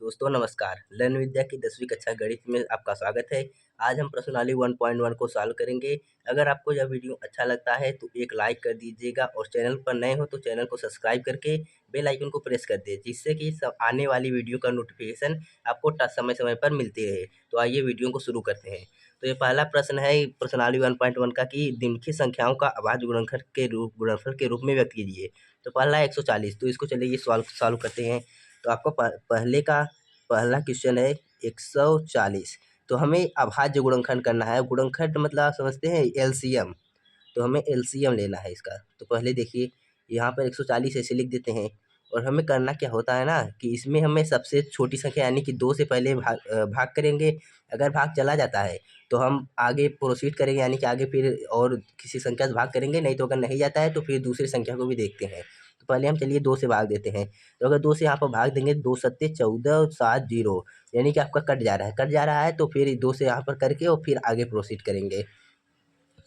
दोस्तों नमस्कार। लर्न विद्या की 10वीं कक्षा गणित में आपका स्वागत है। आज हम प्रश्नावली 1.1 को सॉल्व करेंगे। अगर आपको यह वीडियो अच्छा लगता है तो एक लाइक कर दीजिएगा और चैनल पर नए हो तो चैनल को सब्सक्राइब करके बेल आइकन को प्रेस कर दीजिए, जिससे कि सब आने वाली वीडियो का नोटिफिकेशन आपको समय समय पर मिलती रहे। तो आइए वीडियो को शुरू करते हैं। तो ये पहला प्रश्न है प्रश्नावली 1.1 का कि निम्नलिखित संख्याओं का अभाज्य गुणनफल के रूप में व्यक्त कीजिए। तो पहला 140, तो इसको चलिए सॉल्व करते हैं। तो आपको पहला क्वेश्चन है 140। तो हमें अभाज्य गुणनखंड करना है। गुणनखंड मतलब आप समझते हैं एलसीएम, तो हमें एलसीएम लेना है इसका। तो पहले देखिए यहाँ पर 140 ऐसे लिख देते हैं। और हमें करना क्या होता है ना कि इसमें हमें सबसे छोटी संख्या यानी कि 2 से पहले भाग करेंगे। अगर भाग चला जाता है तो हम आगे प्रोसीड करेंगे, यानी कि आगे फिर और किसी संख्या से भाग करेंगे। नहीं तो अगर नहीं जाता है तो फिर दूसरी संख्या को भी देखते हैं। तो पहले हम चलिए 2 से भाग देते हैं। तो अगर 2 से यहाँ पर भाग देंगे, 2 सत्ते 14 और 7 0, यानी कि आपका कट जा रहा है। तो फिर 2 से यहाँ पर करके और फिर आगे प्रोसीड करेंगे।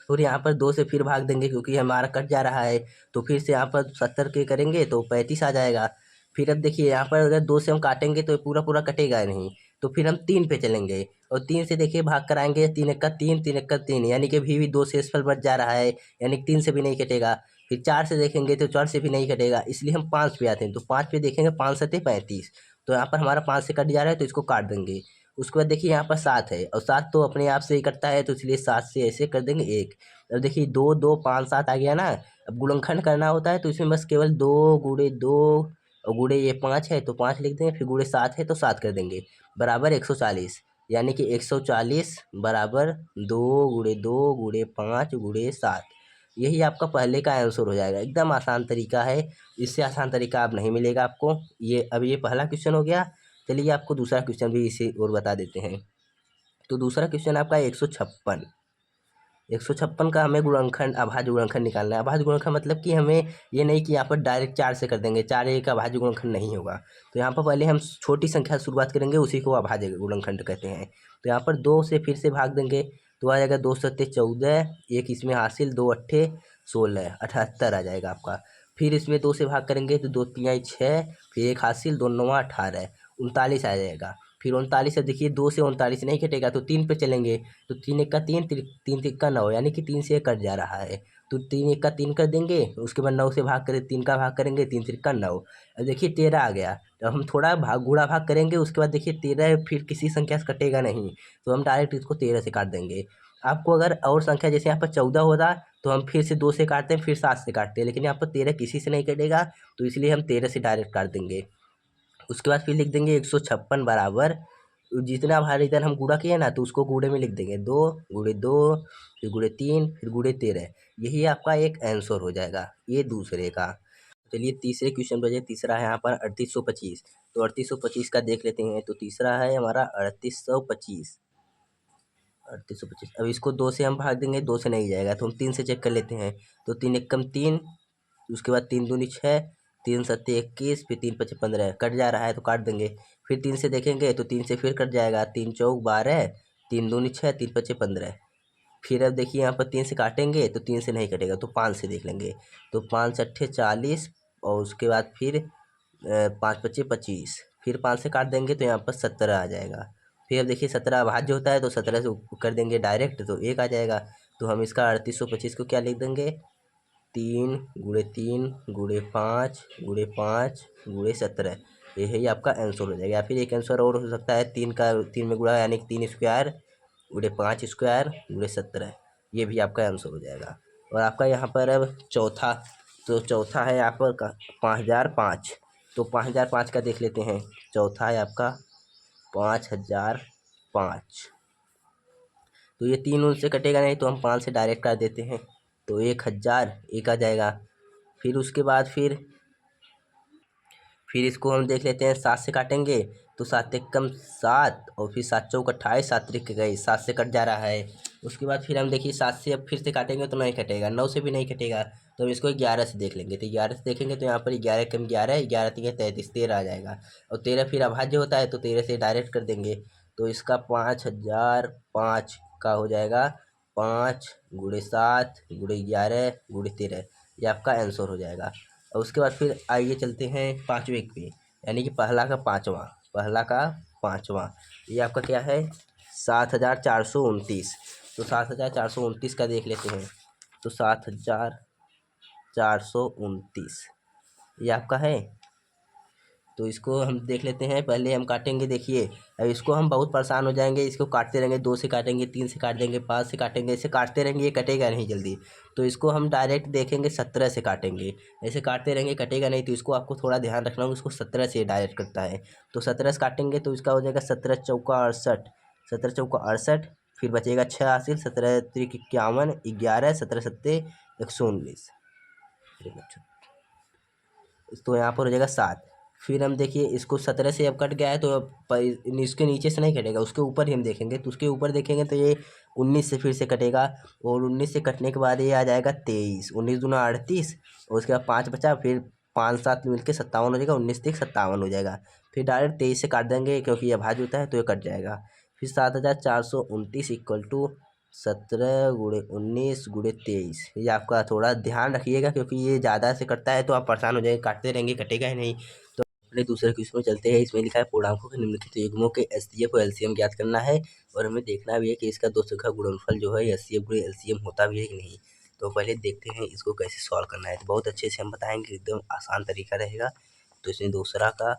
फिर यहाँ पर 2 से फिर भाग देंगे क्योंकि हमारा कट जा रहा है। तो फिर से यहाँ पर 70 के करेंगे तो 35 आ जाएगा। फिर अब देखिए यहाँ पर अगर 2 से हम काटेंगे तो पूरा पूरा कटेगा नहीं। तो फिर हम 3 पे चलेंगे और 3 से देखिए भाग कराएंगे। 3 एक्का 3, 3 एक्का 3, यानी कि भी 2 से शेषफल बच जा रहा है, यानी कि 3 से भी नहीं कटेगा। फिर 4 से देखेंगे तो 4 से भी नहीं कटेगा, इसलिए हम 5 पे आते हैं। तो 5 पे देखेंगे, 5 सत्ते 35। तो यहाँ पर हमारा 5 से कट जा रहा है तो इसको काट देंगे। उसके बाद देखिए यहाँ पर 7 है और 7 तो अपने आप से ही कटता है, तो इसलिए 7 से ऐसे कर देंगे 1। अब देखिए 2 2 5 7 आ गया ना। अब गुणनखंड करना होता है तो इसमें बस केवल 2 गुणे 2 और गुणे ये 5 है तो 5 लिख देंगे। फिर गुणे 7 है तो 7 कर देंगे, बराबर 140। यानी कि 140 बराबर 2 गुणे 2 गुणे 5 गुणे 7। यही आपका पहले का आंसर हो जाएगा। एकदम आसान तरीका है, इससे आसान तरीका आप नहीं मिलेगा आपको। ये पहला क्वेश्चन हो गया। चलिए आपको दूसरा क्वेश्चन भी इसे और बता देते हैं। तो दूसरा क्वेश्चन आपका 156। 156 का हमें गुणनखंड अभाज्य गुणनखंड निकालना है। अभाज्य गुणनखंड मतलब कि हमें ये नहीं कि यहाँ पर डायरेक्ट 4 से कर देंगे, 4 एक अभाज्य गुणनखंड नहीं होगा। तो यहाँ पर पहले हम छोटी संख्या से शुरुआत करेंगे, उसी को अभाज्य गुणनखंड कहते हैं। तो यहाँ पर 2 से फिर से भाग देंगे तो आ जाएगा 2 सत्ते 14, एक इसमें हासिल, 2 अट्ठे 16, 78 आ जाएगा आपका। फिर इसमें 2 से भाग करेंगे तो 2 तियाई 6, फिर एक हासिल, 2 नौवा 18, 39 आ जाएगा। फिर 39 से देखिए 2 से 39 नहीं कटेगा तो 3 पे चलेंगे। तो 3 एक का 3, 3 तिक्का 9, यानी कि 3 से कट जा रहा है। तो 3 एक का 3 कर देंगे, उसके बाद 9 से भाग करें, 3 का भाग करेंगे, 3 तिक्का 9। अब देखिए 13 आ गया। तो हम थोड़ा गुणा भाग करेंगे, उसके बाद देखिए 13 फिर किसी संख्या से कटेगा नहीं, तो हम डायरेक्ट इसको 13 से काट देंगे। आपको अगर और संख्या जैसे यहाँ पर 14 होता तो हम फिर से 2 से काटते हैं, फिर 7 से काटते हैं, लेकिन यहाँ पर 13 किसी से नहीं कटेगा तो इसलिए हम 13 से डायरेक्ट काट देंगे। उसके बाद फिर लिख देंगे 156 बराबर जितना भारी इधर हम गुणा किए ना तो उसको गुणे में लिख देंगे, 2 गुणे 2, फिर गुणे 3, फिर गुणे 13। यही आपका एक आंसर हो जाएगा, ये दूसरे का। चलिए तीसरे क्वेश्चन पर, तीसरा है यहाँ पर 3825। तो 3825 का देख लेते हैं। तो तीसरा है हमारा 3825। 3825 अब इसको 2 से हम भाग देंगे, 2 से नहीं जाएगा तो हम 3 से चेक कर लेते हैं। तो 3 एकम 3, उसके बाद 3 दूनी 6, 3 सत्ते 21, फिर 3 पचे 15, कट जा रहा है तो काट देंगे। फिर 3 से देखेंगे तो 3 से फिर कट जाएगा, 3 चौक 12, 3 दूनी 6, 3 पचे 15। फिर अब देखिए यहाँ पर 3 से काटेंगे तो 3 से नहीं कटेगा तो 5 से देख लेंगे। तो 5 अट्ठे 40 और उसके बाद फिर 5 पचे 25, फिर 5 से काट देंगे तो यहाँ पर 17 आ जाएगा। फिर अब देखिए 17 अभाज्य होता है तो 17 से कर देंगे डायरेक्ट तो 1 आ जाएगा। तो हम इसका 3825 को क्या लिख देंगे, 3 गुणे 3 गुणे 5 गुणे 5 गुणे 17। यही आपका आंसर हो जाएगा। या फिर एक आंसर और हो सकता है, 3 का 3 में गुणा, यानी कि 3 स्क्वायर गुणे 5 स्क्वायर गुणे 17। ये भी आपका आंसर हो जाएगा। और आपका यहाँ पर अब चौथा, तो चौथा है यहाँ पर 5005। तो 5005 का देख लेते हैं। चौथा है आपका 5005। तो ये 3 उनसे कटेगा नहीं तो हम 5 से डायरेक्ट कर देते हैं। तो 1000 एक आ जाएगा। फिर उसके बाद फिर इसको हम देख लेते हैं, 7 से काटेंगे तो 7 एकम 7 और फिर 7 चौक 28, 7 त्रिक गई, 7 से कट जा रहा है। उसके बाद फिर हम देखिए 7 से अब फिर से काटेंगे तो नहीं कटेगा, 9 से भी नहीं कटेगा। तो हम इसको 11 से देख लेंगे। तो 11 से देखेंगे तो यहाँ पर 11 कम 11, 11 तिया 33, 13 आ जाएगा। और 13 फिर अभाज्य होता है तो 13 से डायरेक्ट कर देंगे। तो इसका 5005 का हो जाएगा 5 गुणे 7 गुणे 11 गुणे 13। ये आपका आंसर हो जाएगा। और उसके बाद फिर आइए चलते हैं पाँचवें पे, यानी कि पहला का पाँचवा। पहला का पाँचवा, ये आपका क्या है 7429। तो 7429 का देख लेते हैं। तो 7429 ये आपका है। तो इसको हम देख लेते हैं, पहले हम काटेंगे। देखिए अब इसको हम बहुत परेशान हो जाएंगे, इसको काटते रहेंगे, 2 से काटेंगे, 3 से काट देंगे, 5 से काटेंगे, ऐसे काटते रहेंगे, ये कटेगा नहीं जल्दी। तो इसको हम डायरेक्ट देखेंगे 17 से काटेंगे, ऐसे काटते रहेंगे, कटेगा नहीं। तो इसको आपको थोड़ा ध्यान रखना होगा, इसको 17 से डायरेक्ट करता है। तो 17 से काटेंगे तो इसका हो जाएगा 17 चौका 68, 17 चौका 68, फिर बचेगा 6 हासिल, 17 त्रिक 51, 11, 17 सत्ते 119। तो यहाँ पर हो जाएगा 7। फिर हम देखिए इसको 17 से अब कट गया है, तो अब इसके नीचे से नहीं कटेगा, उसके ऊपर ही हम देखेंगे। तो उसके ऊपर देखेंगे तो ये 19 से फिर से कटेगा, और 19 से कटने के बाद ये आ जाएगा 23, 19 दूना 38, और उसके बाद 5 बचा, फिर 5 7 मिल के 57 हो जाएगा, 19 तक 57 हो जाएगा। फिर डायरेक्ट 23 से काट देंगे, क्योंकि ये भाज्य होता है तो ये कट जाएगा। फिर 7429 इक्वल टू 17 गुणे 19 गुणे 23। ये आपका थोड़ा ध्यान रखिएगा, क्योंकि ये ज़्यादा से कटता है तो आप परेशान हो जाएंगे, काटते रहेंगे, कटेगा ही नहीं। तो अपने दूसरे क्वेश्चन में चलते हैं। इसमें लिखा है पूर्णांकों के निम्नलिखित युग्मों के एचसीएफ और एलसीएम ज्ञात करना है, और हमें देखना भी है कि इसका दो संख्या गुणनफल जो है एचसीएफ गुणे एलसीएम होता भी है कि नहीं। तो पहले देखते हैं इसको कैसे सॉल्व करना है। तो बहुत अच्छे से हम बताएंगे, एकदम आसान तरीका रहेगा। तो इसमें दूसरा का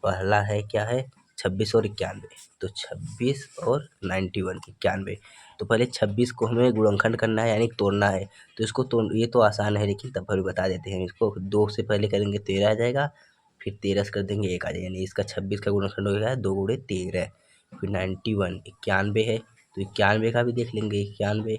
पहला है क्या है 26 और 91। तो 26 और 91 91। तो पहले 26 को हमें गुणनखंड करना है, यानी तोड़ना है। तो इसको तोड़, ये तो आसान है, लेकिन तब भी बता देते हैं। इसको 2 से पहले करेंगे 13 आ जाएगा, फिर 13 से कर देंगे 1 आ जाएगा, यानी इसका 26 का गुणनखंड हो गया 2 गुणे 13। फिर 91 91 है, तो 91 का भी देख लेंगे। 91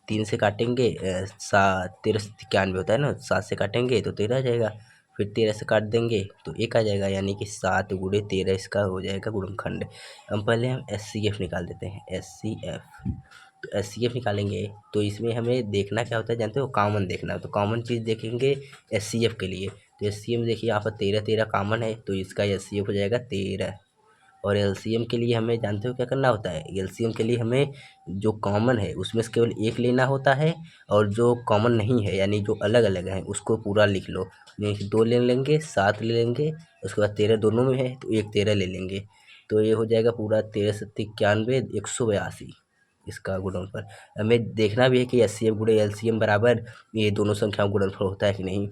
3 से काटेंगे 7, 13 से 91 होता है ना, 7 से काटेंगे तो 13 आ जाएगा, फिर 13 से काट देंगे तो 1 आ जाएगा, यानी कि 7 गुणे 13 इसका हो जाएगा गुणनखंड। अब पहले हम एचसीएफ निकाल देते हैं, एचसीएफ। तो एचसीएफ निकालेंगे तो इसमें हमें देखना क्या होता है जानते हो, कॉमन देखना है। तो कॉमन चीज़ देखेंगे एचसीएफ के लिए। तो एचसीएफ देखिए यहाँ पर 13 13 कॉमन है, तो इसका एचसीएफ हो जाएगा 13। और एलसीएम के लिए हमें जानते हो क्या करना होता है, एलसीएम के लिए हमें जो कॉमन है उसमें से केवल एक लेना होता है, और जो कॉमन नहीं है यानी जो अलग अलग है उसको पूरा लिख लो। जैसे 2 ले लेंगे, 7 ले लेंगे, उसके बाद 13 दोनों में है तो एक 13 ले लेंगे। तो ये हो जाएगा पूरा 13 सत्ते 91 182 इसका गुणनफल। हमें देखना भी है कि एचसीएफ गुणे एलसीएम बराबर ये दोनों संख्याओं गुणनफल होता है कि नहीं।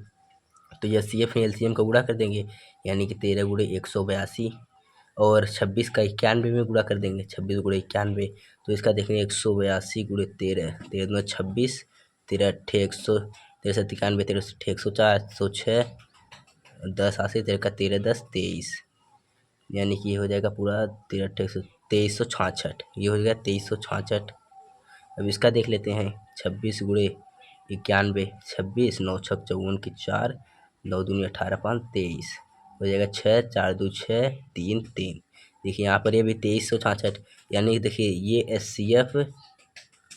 तो एचसीएफ में एलसीएम का गुणा कर देंगे, यानी कि 13 गुणे 182, और 26 का 91 में गुणा कर देंगे, 26 गुणे 91। तो इसका देखेंगे 182 गुणे 13, 13 दूना 26, 13 अट्ठे 100, 13 से 91, 13 से 104, 106, 10 80, 13 का 13 10 23, यानी कि ये हो जाएगा पूरा 13 अट्ठे 2366, ये हो जाएगा 2366। अब इसका देख लेते हैं 26 गुणे 91, 26 9 छक 54 की 4, 9 दूनी 18 5 23, हो जाएगा 6 4 2 6 3 3। देखिए यहाँ पर ये भी 2366, यानी देखिए ये एचसीएफ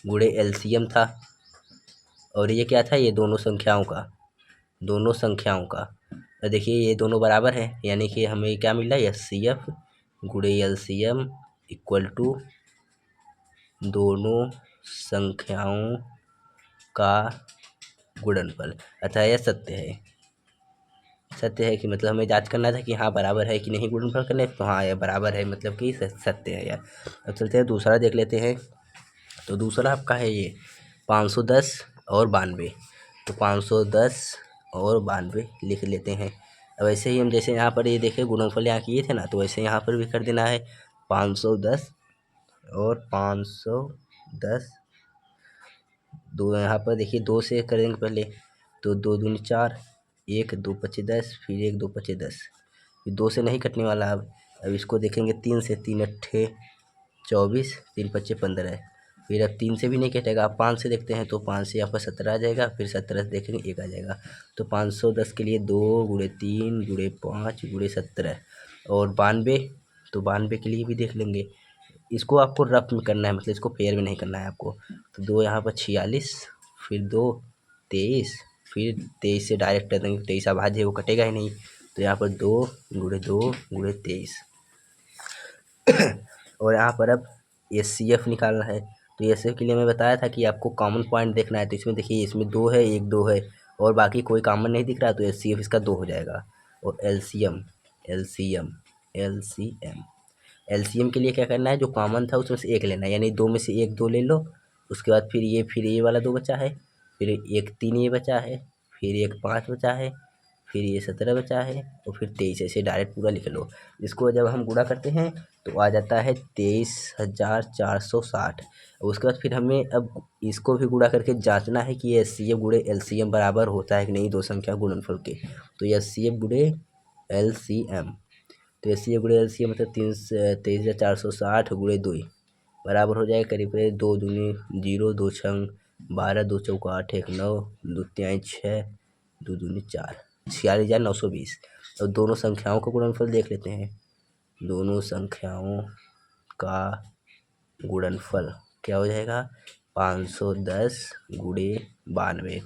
गुणे एलसीएम था, और ये क्या था, ये दोनों संख्याओं का, दोनों संख्याओं का। तो देखिए ये दोनों बराबर है, यानी कि हमें क्या मिल रहा है एचसीएफ गुणे एलसीएम इक्वल टू दोनों संख्याओं का गुणनफल। अतः यह सत्य है। सत्य है कि मतलब हमें जांच करना था कि हाँ बराबर है कि नहीं गुणनफल करने, तो हाँ यह बराबर है, मतलब कि सत्य है यार। अब चलते हैं दूसरा देख लेते हैं। तो दूसरा आपका है ये 510 और 92। तो 510 और 92 लिख लेते हैं। अब ऐसे ही हम जैसे यहाँ पर ये देखें गुणनफल यहाँ किए थे ना, तो वैसे यहाँ पर भी कर देना है 510 और 510। दो यहाँ पर देखिए 2 से करेंगे पहले, तो 2 दूनी 4, 1 2 पच्चीस 10, फिर 1 2 पच्चीस 10, फिर 2 से नहीं कटने वाला। अब इसको देखेंगे 3 से, 3 अट्ठे 24, 3 पच्चे 15, फिर अब 3 से भी नहीं कटेगा। अब 5 से देखते हैं, तो 5 से यहाँ पर 17 आ जाएगा, फिर 17 से देखेंगे 1 आ जाएगा। तो 510 के लिए 2 गुणे 3 गुणे 5 गुणे 17, और 92, तो 92 के लिए भी देख लेंगे। इसको आपको रफ में करना है, मतलब इसको पेयर में नहीं करना है आपको। तो 2 यहाँ पर 46, फिर 2 23, फिर 23 से डायरेक्ट कर देंगे, 23 अभाज्य है वो कटेगा ही नहीं। तो यहाँ पर 2 गुणे 2 गुणे 23। और यहाँ पर अब एचसीएफ निकालना है। तो एचसीएफ के लिए मैं बताया था कि आपको कॉमन पॉइंट देखना है। तो इसमें देखिए इसमें 2 है, 1 2 है, और बाकी कोई कॉमन नहीं दिख रहा, तो एचसीएफ इसका 2 हो जाएगा। और एलसीएम एलसीएम LCM। LCM के लिए क्या करना है, जो कॉमन था उसमें से एक लेना है, यानी दो में से एक दो ले लो। उसके बाद फिर ये वाला दो बचा है, फिर एक 3 ये बचा है, फिर एक 5 बचा है, फिर ये 17 बचा है, और फिर 23। ऐसे डायरेक्ट पूरा लिख लो। इसको जब हम गुणा करते हैं तो आ जाता है 23,460। उसके बाद फिर हमें अब इसको भी गुणा करके जांचना है कि ये HCF गुणे LCM बराबर होता है कि नहीं, दो संख्या गुणनफल के। तो HCF गुणे LCM, तो HCF गुणे LCM मतलब 23,460 गुणे 2 बराबर हो जाएगा करीब करीब 2 दूनी 0, 2 छंग 12, 2 चौका 8, 1 9, 2 तिहाई 6, 2 दूनी 4, 46,920। और दोनों संख्याओं का गुणनफल देख लेते हैं। दोनों संख्याओं का गुणनफल क्या हो जाएगा, 510 गुणे 92।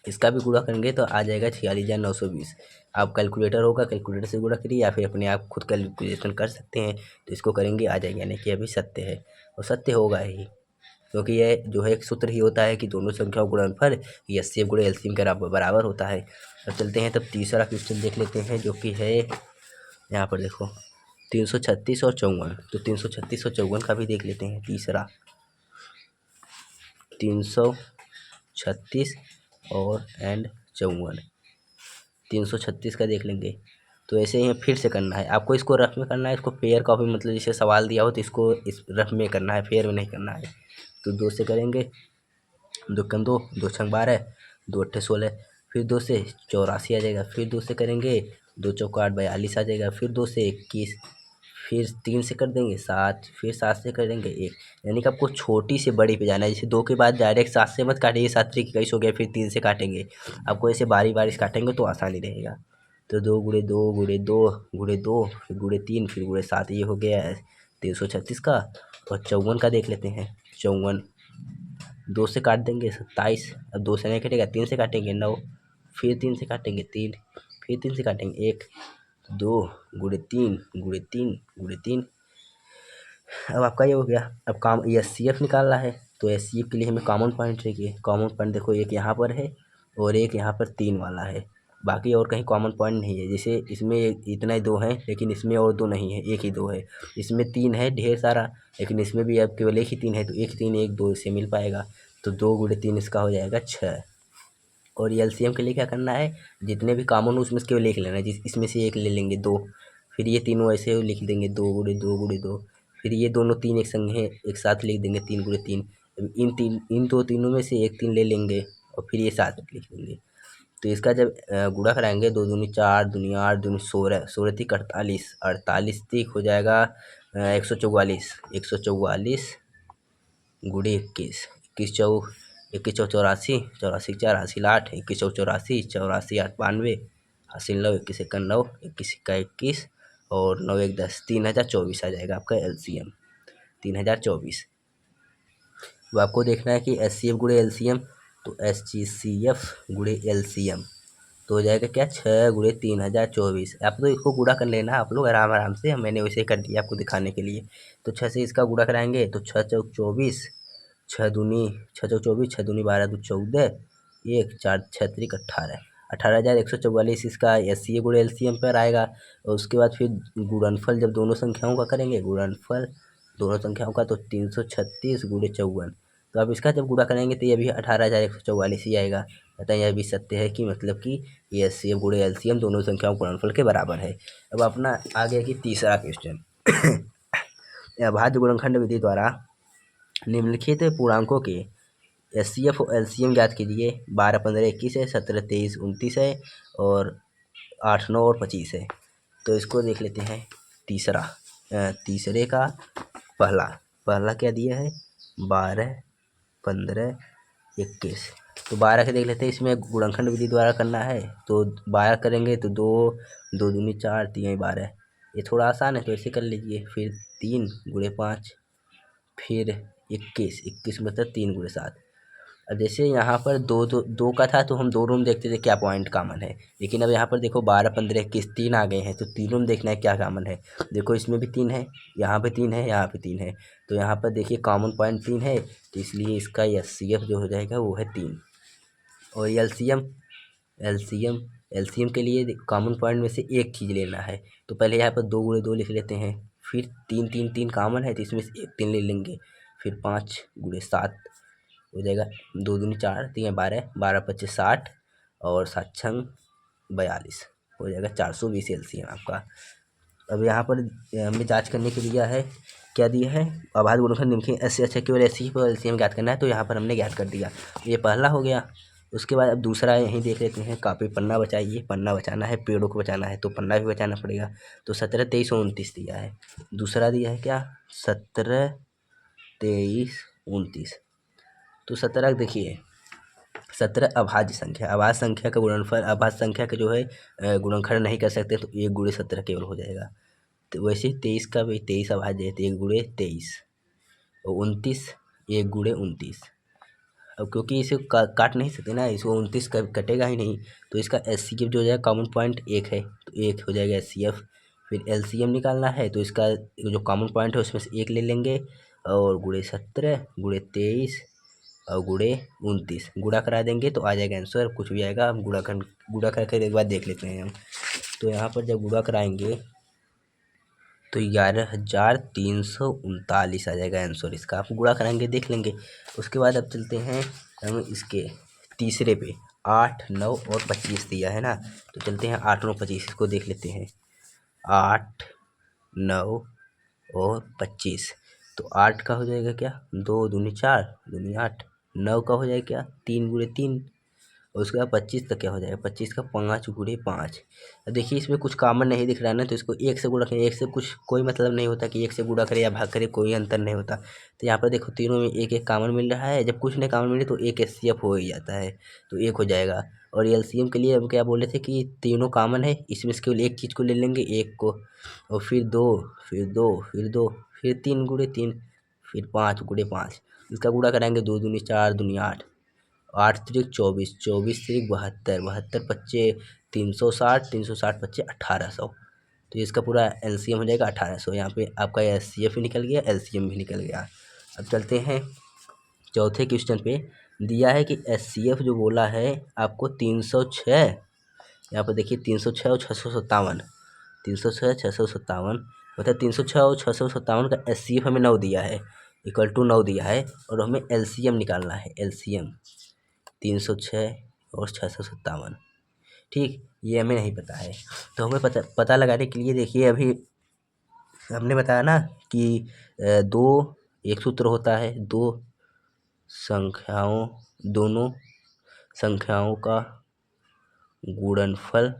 इसका भी गुणा करेंगे तो आ जाएगा 46,920। आप कैलकुलेटर होगा, कैलकुलेटर से गुणा करिए, या फिर अपने आप खुद कैलकुलेशन कर सकते हैं। तो इसको करेंगे आ जाएगा, यानी कि अभी सत्य है, और सत्य होगा ही, क्योंकि यह जो है एक सूत्र ही होता है कि दोनों संख्याओं का गुणनफल HCF गुणे LCM के बराबर होता है। अब चलते हैं तब तीसरा क्वेश्चन देख लेते हैं, जो कि है यहाँ पर देखो 336 और 54। तो 336 और 54 का भी देख लेते हैं। तीसरा 336 और 54, 336 का देख लेंगे। तो ऐसे ही फिर से करना है आपको, इसको रफ में करना है, इसको पेयर कॉपी मतलब जैसे सवाल दिया हो तो इसको इस रफ में करना है, फेयर में नहीं करना है। तो 2 से करेंगे, 2 कम 2, 2 छंग 12, 2 अट्ठे 16, फिर 2 से 84 आ जाएगा, फिर 2 से करेंगे 2 चौका 8 42 आ जाएगा, फिर 2 से 21, फिर 3 से कर देंगे 7, फिर 7 से कर देंगे 1। यानी कि आपको छोटी से बड़ी पे जाना है। जैसे 2 के बाद डायरेक्ट 7 से मत काटिए, 7 3 21 हो गया, फिर 3 से काटेंगे। आपको ऐसे बारी बारी से काटेंगे तो आसानी रहेगा। तो 2 गुणे 2 गुणे 2 गुणे 2 फिर गुणे 3 फिर गुणे 7, ये हो गया है 336 का। और 54 का देख लेते हैं। 54 2 से काट देंगे 27, अब 2 से नहीं कटेगा, 3 से काटेंगे 9, फिर 3 से काटेंगे 3, फिर 3 से काटेंगे 1, 2 गुणे 3 गुणे 3 गुणे 3। अब आपका ये हो गया। अब काम HCF निकालना है, तो HCF के लिए हमें कॉमन पॉइंट चाहिए। कॉमन पॉइंट देखो, एक यहाँ पर है और एक यहाँ पर 3 वाला है, बाकी और कहीं कॉमन पॉइंट नहीं है। जैसे इसमें इतना ही 2 है, लेकिन इसमें और 2 नहीं है, एक ही 2 है। इसमें 3 है ढेर सारा, लेकिन इसमें भी अब केवल एक ही 3 है, तो एक 3 1 2 इससे मिल पाएगा। तो 2 गुणे 3 इसका हो जाएगा 6। और LCM के लिए क्या करना है, जितने भी कॉमन हो उसमें से केवल एक लेना है। जिस इसमें से एक ले लेंगे 2, फिर ये तीनों ऐसे लिख देंगे 2 गुणे 2 गुणे 2, फिर ये दोनों 3 एक संग हैं, एक साथ लिख देंगे 3 गुणे 3। इन दो तीनों में से एक 3 ले लेंगे और फिर ये साथ लिख देंगे। तो इसका जब गुणा कराएंगे, 2 दूनी 4 दूनी 8 दूनी 16, 16 तीक 48, 48 तीक हो जाएगा 144, 144 गुणे 21, 21 चौ 84, 84 4 हासिल 8, 21 चौ 84, 84 8 92, हासिल 9, 21 1 9, 21 का 21 और 9 1 10, 3024 आ जाएगा आपका LCM, 3024। तो आपको देखना है कि HCF गुणे LCM, तो HCF गुणे LCM तो हो जाएगा क्या, 6 गुणे 3024। आप तो इसको गुणा कर लेना आप लोग आराम आराम से, मैंने वैसे ही कर दिया आपको दिखाने के लिए। तो 6 से इसका गुणा कराएंगे तो 6 चौक 24, 6 दूनी 6 चौक 24, 6 दूनी 12 दो 14, 1 4 6 त्रिक 18, 18,144 इसका HCF गुणे LCM पर आएगा। और उसके बाद फिर गुणनफल जब दोनों संख्याओं का करेंगे, गुणनफल दोनों संख्याओं का, तो 336 गुणे 54। तो अब इसका जब गुणा करेंगे तो ये भी 18,144 ही आएगा। अतः यह भी सत्य है कि मतलब कि ये HCF गुणे LCM दोनों संख्याओं के गुणनफल के बराबर है। अब अपना आ गया कि तीसरा क्वेश्चन अभाज्य गुणनखंड विधि द्वारा निम्नलिखित पूर्णांकों के HCF और LCM ज्ञात कीजिए। 12 15 21 है, 17 23 29 है, और 8 9 और 25 है। तो इसको देख लेते हैं। तीसरा तीसरे का पहला क्या दिया है, 12 15 21। तो 12 के देख लेते हैं, इसमें गुणनखंड विधि द्वारा करना है। तो 12 करेंगे तो 2 2 दूनी 4 3 12, ये थोड़ा आसान है तो ऐसे कर लीजिए। फिर 3 गुणे 5, फिर 21 मतलब 3 गुणे 7। अब जैसे यहाँ पर दो का था तो हम दोनों में देखते थे क्या पॉइंट कॉमन है, लेकिन अब यहाँ पर देखो 12 15 21 3 आ गए हैं, तो तीनों में देखना है क्या कॉमन है। देखो इसमें भी 3 है, यहाँ पे 3 है, यहाँ पे 3 है, तो यहाँ पर देखिए कॉमन पॉइंट 3 है, तो इसलिए इसका HCF जो हो जाएगा वो है 3। और LCM एलसीएम के लिए कॉमन पॉइंट में से एक चीज़ लेना है, तो पहले यहाँ पर 2 × 2 लिख लेते हैं, फिर 3 कॉमन है तो इसमें से एक 3 ले लेंगे, फिर 5 × 7 हो जाएगा, 2 दूनी 4 3 12 12 25 60 और 7 × 42 हो जाएगा 420 एलसीएम आपका। अब यहाँ पर हमने जांच करने के लिए दिया है, क्या दिया है, अभाज्य गुणनखंड निम्नलिखित ऐसे अच्छा केवल ऐसे ही एलसीएम ज्ञात करना है, तो यहाँ पर हमने ज्ञात कर दिया, ये पहला हो गया। उसके बाद अब दूसरा यहीं देख लेते हैं, कापी पन्ना बचाइए, पन्ना बचाना है, पेड़ों को बचाना है तो पन्ना भी बचाना पड़ेगा। तो 17 23 और 29 दिया है। दूसरा दिया है क्या, 17 23 29। तो 17 देखिए, 17 अभाज्य संख्या, अभाज्य संख्या का गुणनफल, अभाज्य संख्या का जो है गुणनखंड नहीं कर सकते, तो 1 × 17 केवल हो जाएगा। तो वैसे 23 का भी 23 अभाज्य है तो 1 × 23 और 29 1 × 29। अब क्योंकि इसे काट नहीं सकते ना, इसको 29 कटेगा ही नहीं, तो इसका एचसीएफ जो हो जाएगा कॉमन पॉइंट 1 है तो 1 हो जाएगा एचसीएफ। फिर एलसीएम निकालना है तो इसका जो कॉमन पॉइंट है उसमें से 1 ले लेंगे और गुणे 17 गुणे 23 और गुणे 29 गुणा करा देंगे तो आ जाएगा आंसर, कुछ भी आएगा। हम गुणा करके एक बार देख लेते हैं हम। तो यहाँ पर जब गुणा कराएंगे तो 11,339 आ जाएगा आंसर इसका, आप गुणा कराएंगे देख लेंगे। उसके बाद अब चलते हैं हम इसके तीसरे पे, 8 9 और 25 दिया है ना, तो चलते हैं 8 9 25 इसको देख लेते हैं। 8 9 और 25, तो 8 का हो जाएगा क्या, 2 दूनी 4 दूनी 8, 9 का हो जाएगा क्या 3 × 3 और उसके बाद 25 का क्या हो जाएगा, 25 का 5 × 5। अब देखिए इसमें कुछ कॉमन नहीं दिख रहा है ना, तो इसको 1 से गुणा करें, 1 से कुछ कोई मतलब नहीं होता कि 1 से गुणा करे या भाग करे, कोई अंतर नहीं होता। तो यहाँ पर देखो तीनों में 1 1 कॉमन मिल रहा है, जब कुछ नहीं कॉमन मिले तो एक एचसीएफ हो ही जाता है, तो 1 हो जाएगा। और एलसीएम के लिए अब क्या बोले थे कि तीनों कॉमन है, इसमें से केवल एक चीज़ को ले लेंगे, एक को, और फिर 2 फिर 2 फिर 2 फिर 3 × 3 फिर 5 × 5, इसका गुणा कराएंगे, 2 दूनी 4 दूनी 8, 8 त्रिक 24 24 त्रिक 72 72 पच्चे 360 360 पच्चे 1800, तो इसका पूरा एलसीएम हो जाएगा 1800। यहाँ पे आपका एचसीएफ भी निकल गया, एलसीएम भी निकल गया। अब चलते हैं चौथे क्वेश्चन पे, दिया है कि एचसीएफ जो बोला है आपको 306, यहाँ पर देखिए 306 और 657, 306 657 मतलब 306 और 657 का एचसीएफ हमें 9 दिया है, इक्वल टू 9 दिया है, और हमें एलसीएम निकालना है, एलसीएम 306 और 657। ठीक, ये हमें नहीं पता है, तो हमें पता लगाने के लिए देखिए, अभी हमने बताया ना कि दो एक सूत्र होता है, दोनों संख्याओं का गुणनफल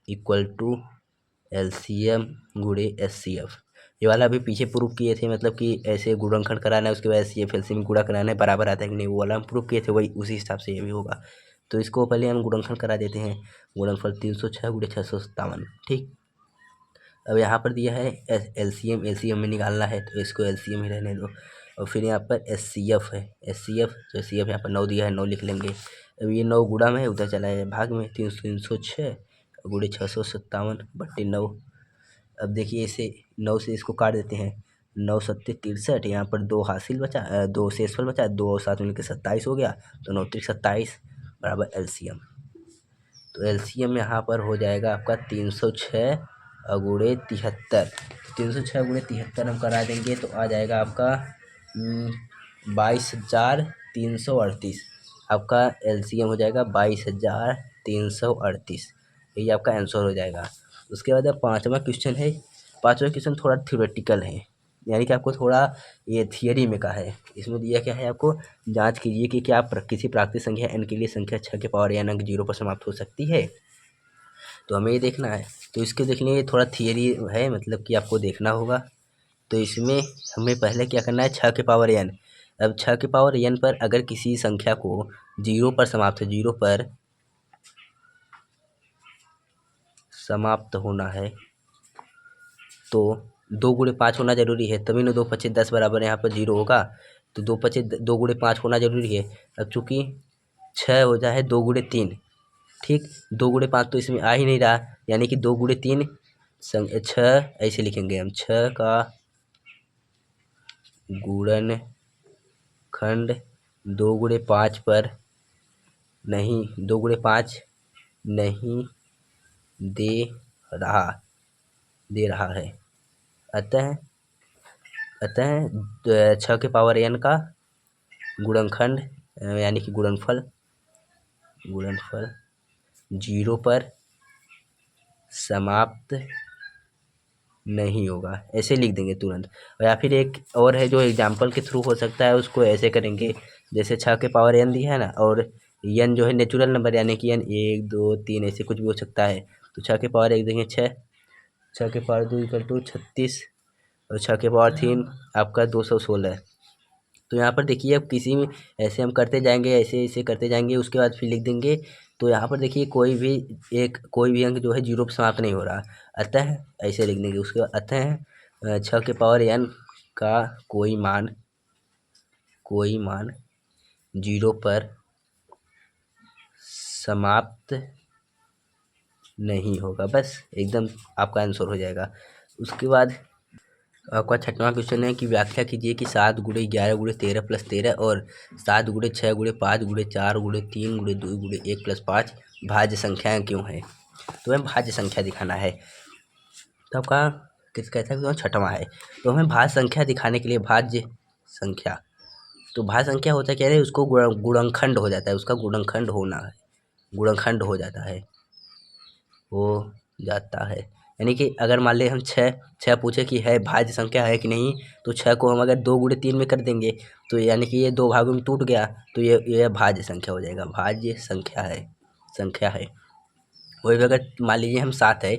इक्वल टू एलसीएम गुणे एचसीएफ। ये वाला अभी पीछे प्रूफ किए थे, मतलब कि ऐसे गुणनखंड कराना है उसके बाद एचसीएफ एलसीएम गुणा कराना है, बराबर आता है कि नहीं, वो वाला हम प्रूफ किए थे, वही उसी हिसाब से ये भी होगा। तो इसको पहले हम गुणनखंड करा देते हैं, गुणनफल 306 गुणे 657। ठीक, अब यहाँ पर दिया है एलसीएम में निकालना है, तो इसको एलसीएम ही रहने दो। और फिर यहाँ पर एचसीएफ है, एचसीएफ यहाँ पर 9 दिया है, 9 लिख लेंगे। अब ये 9 गुणा में उधर चला है भाग में, 306 गुणे 657 बट्टे 9। अब देखिए इसे 9 से इसको काट देते हैं, 9 सत्ते 63, यहाँ पर 2 हासिल बचा, 2 शेषफल बचा, 2 और 7 मिलकर 27 हो गया, तो 9 त्रिक 27 बराबर एलसीएम। तो एलसीएम यहाँ पर हो जाएगा आपका 306 गुणे 73, 306 गुणे 73 हम करा देंगे तो आ जाएगा आपका 22,338, आपका एलसीएम हो जाएगा 22,338, यही आपका आंसर हो जाएगा। उसके बाद अब पाँचवा क्वेश्चन है, पाँचवा क्वेश्चन थोड़ा थ्योरेटिकल है, यानी कि आपको थोड़ा ये थियरी में का है। इसमें दिया क्या है, आपको जांच कीजिए कि क्या किसी प्राकृतिक संख्या n के लिए संख्या 6 के पावर n अंक 0 पर समाप्त हो सकती है, तो हमें ये देखना है। तो इसके देखने ये थोड़ा थियरी है, मतलब कि आपको देखना होगा। तो इसमें हमें पहले क्या करना है, 6 के पावर n, अब 6 के पावर n पर अगर किसी संख्या को 0 पर समाप्त, 0 पर समाप्त होना है तो 2 × 5 होना जरूरी है, तभी ना 2 × 5 = 10 बराबर यहाँ पर 0 होगा, तो 2 × 2 × 5 होना जरूरी है। अब चूँकि 6 हो जाए 2 × 3, ठीक, 2 × 5 तो इसमें आ ही नहीं रहा, यानी कि 2 × 3 6, ऐसे लिखेंगे हम, 6 का गुणनखंड 2 × 5 पर नहीं, 2 × 5 नहीं दे रहा दे रहा है। अतः अतः 6 के पावर n का गुणनखंड यानी कि गुणनफल 0 पर समाप्त नहीं होगा, ऐसे लिख देंगे तुरंत। और या फिर एक और है जो एग्जाम्पल के थ्रू हो सकता है, उसको ऐसे करेंगे, जैसे 6 के पावर n दिया है ना, और n जो है नेचुरल नंबर यानी कि n 1 2 3 ऐसे कुछ भी हो सकता है। तो 6 के पावर 1 देंगे 6, 6 के पावर 2 इक्वल टू 36, और 6 के पावर 3 आपका 216। तो यहाँ पर देखिए अब किसी में ऐसे हम करते जाएंगे, ऐसे ऐसे करते जाएंगे, उसके बाद फिर लिख देंगे। तो यहाँ पर देखिए कोई भी अंक जो है 0 पर समाप्त नहीं हो रहा, अतः ऐसे लिख देंगे। उसके बाद अतः 6 के पावर n का कोई मान 0 पर समाप्त नहीं होगा, बस एकदम आपका आंसर हो जाएगा। उसके बाद आपका 6वां क्वेश्चन है कि व्याख्या कीजिए कि 7 गुणे 11 गुणे 13 प्लस 13 और 7 गुणे 6 गुणे 5 गुणे 4 गुणे 3 गुणे 2 गुणे 1 प्लस 5 भाज्य संख्याएं क्यों है। तो हमें भाज्य संख्या दिखाना है। तो आपका कैसा क्वेश्चन 6वां है। तो हमें भाज्य संख्या दिखाने के लिए भाज्य संख्या, तो भाज्य संख्या होता क्या है, उसको गुणनखंड हो जाता है, उसका गुणनखंड होना है, गुणनखंड हो जाता है। यानी कि अगर मान ले हम छः पूछे कि है भाज्य संख्या है कि नहीं, तो 6 को हम अगर 2 गुणे 3 में कर देंगे, तो यानी कि ये 2 भागों में टूट गया, तो ये भाज्य संख्या हो जाएगा, भाज्य संख्या है। वही भी अगर मान लीजिए हम 7 है,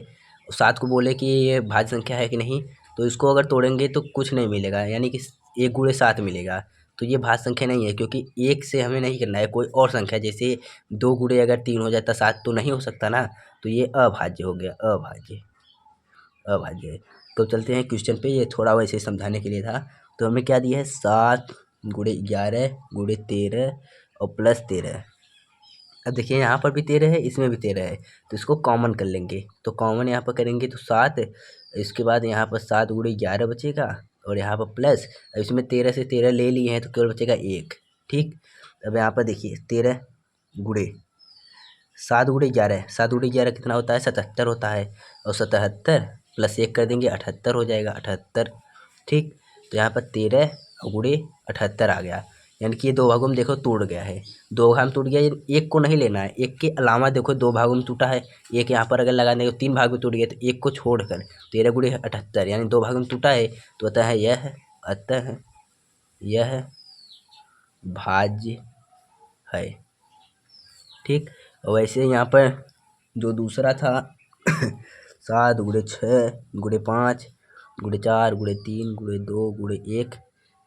7 को बोले कि ये भाज्य संख्या है कि नहीं, तो इसको अगर तोड़ेंगे तो कुछ नहीं मिलेगा, यानी कि 1 गुणे 7 मिलेगा, तो ये भाज्य संख्या नहीं है, क्योंकि 1 से हमें नहीं करना है, कोई और संख्या, जैसे 2 गुणे अगर 3 हो जाता 7 तो नहीं हो सकता ना, तो ये अभाज्य हो गया, अभाज्य है। तो चलते हैं क्वेश्चन पे, ये थोड़ा वैसे समझाने के लिए था। तो हमें क्या दिया है, 7 गुणे 11 गुणे 13 और प्लस 13। अब देखिए यहाँ पर भी 13 है, इसमें भी 13 है, तो इसको कॉमन कर लेंगे। तो कॉमन यहाँ पर करेंगे तो 7, इसके बाद यहाँ पर 7 गुणे 11 बचेगा, और यहाँ पर प्लस, अब इसमें 13 से 13 ले लिए हैं तो केवल बचेगा 1। ठीक, अब यहाँ पर देखिए 13 गुणे 7 गुणे 11 कितना होता है, 77 होता है, और 77 प्लस 1 कर देंगे 78 हो जाएगा, 78। ठीक, तो यहाँ पर 13 गुणे 78 आ गया, यानी कि ये 2 भागों में देखो टूट गया है, 2 भाग में टूट गया, ये 1 को नहीं लेना है, 1 के अलावा देखो 2 भागों में टूटा है, 1 यहाँ पर अगर लगाने को 3 भाग में टूट गया, तो 1 को छोड़कर 13 गुणे 78 यानी 2 भागों में टूटा है, तो अतः यह भाज्य है। ठीक, और वैसे यहाँ पर जो दूसरा था 7 गुणे 6 गुणे 5 गुणे 4 गुणे 3 गुणे 2 गुणे 1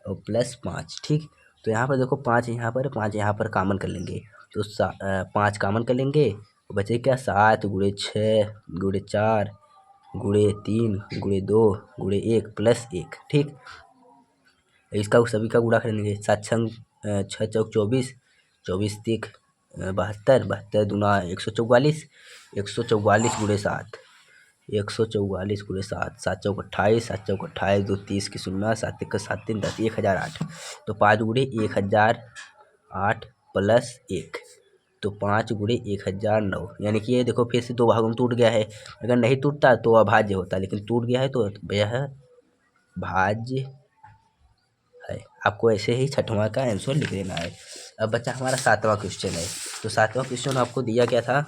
और प्लस 5। ठीक, तो यहाँ पर देखो 5 यहाँ पर, 5 यहाँ पर कॉमन कर लेंगे, तो 5 कॉमन कर लेंगे, तो बचे क्या, 7 गुणे 6 गुणे 4 गुणे 3 गुणे 2 गुणे 1 प्लस 1। ठीक, इसका सभी का गुणा कर लेंगे, 7 छंग 6 चौक 24, 24 तिक 72, 72 दूना 144, 144 गुणे 7, 144 गुणे 7, 7 चौक 28, 7 चौक 28, 2 30 की 0, 7 एक 7 3 10, 1008। तो 5 गुणे 1008 प्लस 1, तो 5 गुणे 1009, यानी कि ये देखो फिर से 2 भागों में टूट गया है, अगर नहीं टूटता तो अभाज्य होता, लेकिन टूट गया है तो यह भाज्य है। आपको ऐसे ही 6वां का आंसर लिख देना है। अब बच्चा हमारा 7वां क्वेश्चन है। तो 7वां क्वेश्चन आपको दिया गया था,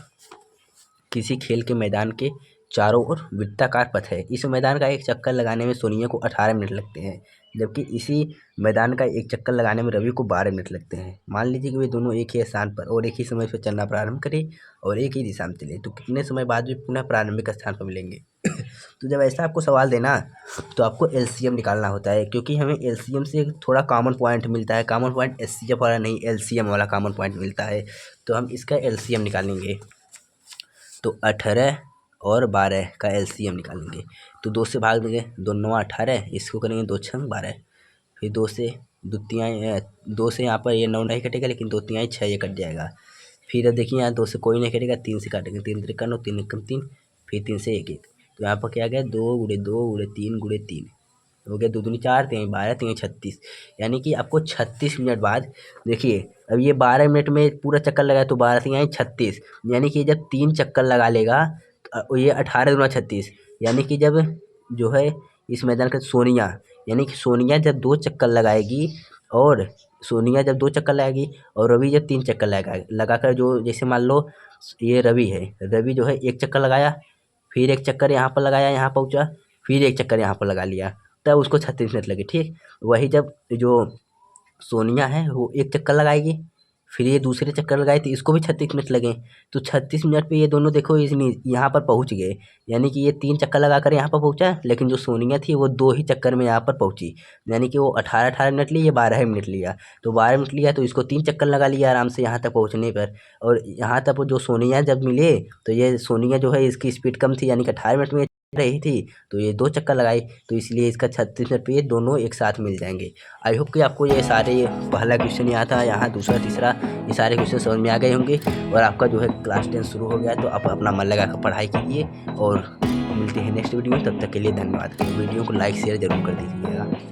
किसी खेल के मैदान के चारों ओर वृत्ताकार पथ है, इस मैदान का एक चक्कर लगाने में सोनिया को 18 मिनट लगते हैं, जबकि इसी मैदान का एक चक्कर लगाने में रवि को 12 मिनट लगते हैं। मान लीजिए कि वे दोनों एक ही स्थान पर और एक ही समय पर चलना प्रारंभ करें और एक ही दिशा में चले, तो कितने समय बाद वे पुनः प्रारंभिक स्थान पर मिलेंगे। तो जब ऐसा आपको सवाल देना, तो आपको एलसीएम निकालना होता है, क्योंकि हमें एलसीएम से थोड़ा कॉमन पॉइंट मिलता है, कॉमन पॉइंट एचसीएफ वाला नहीं, एलसीएम वाला कॉमन पॉइंट मिलता है। तो हम इसका एलसीएम निकालेंगे, तो 18 और 12 का एलसीएम निकालेंगे, तो 2 से भाग देंगे, 2 9 18, इसको करेंगे 2 6 12, फिर 2 से 2 से यहाँ पर ये 9 नहीं कटेगा, लेकिन 2 तिहाई 6 ये कट जाएगा। फिर अब देखिए यहाँ 2 से कोई नहीं कटेगा, 3 से काटेंगे, 3 त्रिका 9, 3 एकम 3, फिर 3 से 1 1, तो यहाँ पर क्या आ गया, 2 गुणे 2 गुणे 3 गुणे 3 हो गया, 2 दूनी 4 3 12 3 36, यानी कि आपको 36 मिनट बाद देखिए अब ये 12 मिनट में पूरा चक्कर लगाया तो 12 से यहाँ 36, यानी कि जब 3 चक्कर लगा लेगा ये 18 दूना 36, यानी कि जब जो है इस मैदान का सोनिया, यानी कि सोनिया जब 2 चक्कर लगाएगी और सोनिया जब 2 चक्कर लगाएगी और रवि जब 3 चक्कर लगाकर जो जैसे मान लो ये रवि है, रवि जो है 1 चक्कर लगाया, फिर 1 चक्कर यहाँ पर लगाया, यहाँ पहुँचा, फिर 1 चक्कर यहाँ पर लगा लिया, तब उसको 36 मिनट लगे। ठीक, वही जब जो सोनिया है वो 1 चक्कर लगाएगी, फिर ये दूसरे चक्कर लगाए तो इसको भी 36 मिनट लगे, तो 36 मिनट पे ये दोनों देखो इसने यहाँ पर पहुँच गए, यानी कि ये 3 चक्कर लगाकर यहाँ पर पहुँचा, लेकिन जो सोनिया थी वो 2 ही चक्कर में यहाँ पर पहुँची, यानी कि वो 18 मिनट लिए, ये 12 मिनट लिया, तो 12 मिनट लिया तो इसको 3 चक्कर लगा लिया आराम से यहाँ तक पहुँचने पर। और यहाँ तक जो सोनिया जब मिले तो ये सोनिया जो है इसकी स्पीड कम थी, यानी कि 18 मिनट में रही थी, तो ये 2 चक्कर लगाई, तो इसलिए इसका 36 मिनट पे ये दोनों एक साथ मिल जाएंगे। आई होप कि आपको ये सारे पहला क्वेश्चन यहाँ था, यहाँ दूसरा तीसरा ये सारे क्वेश्चन समझ में आ गए होंगे और आपका जो है क्लास 10 शुरू हो गया है, तो आप अपना मन लगा कर पढ़ाई कीजिए और मिलते हैं नेक्स्ट वीडियो में। तब तक के लिए धन्यवाद। वीडियो को लाइक शेयर जरूर कर दीजिएगा।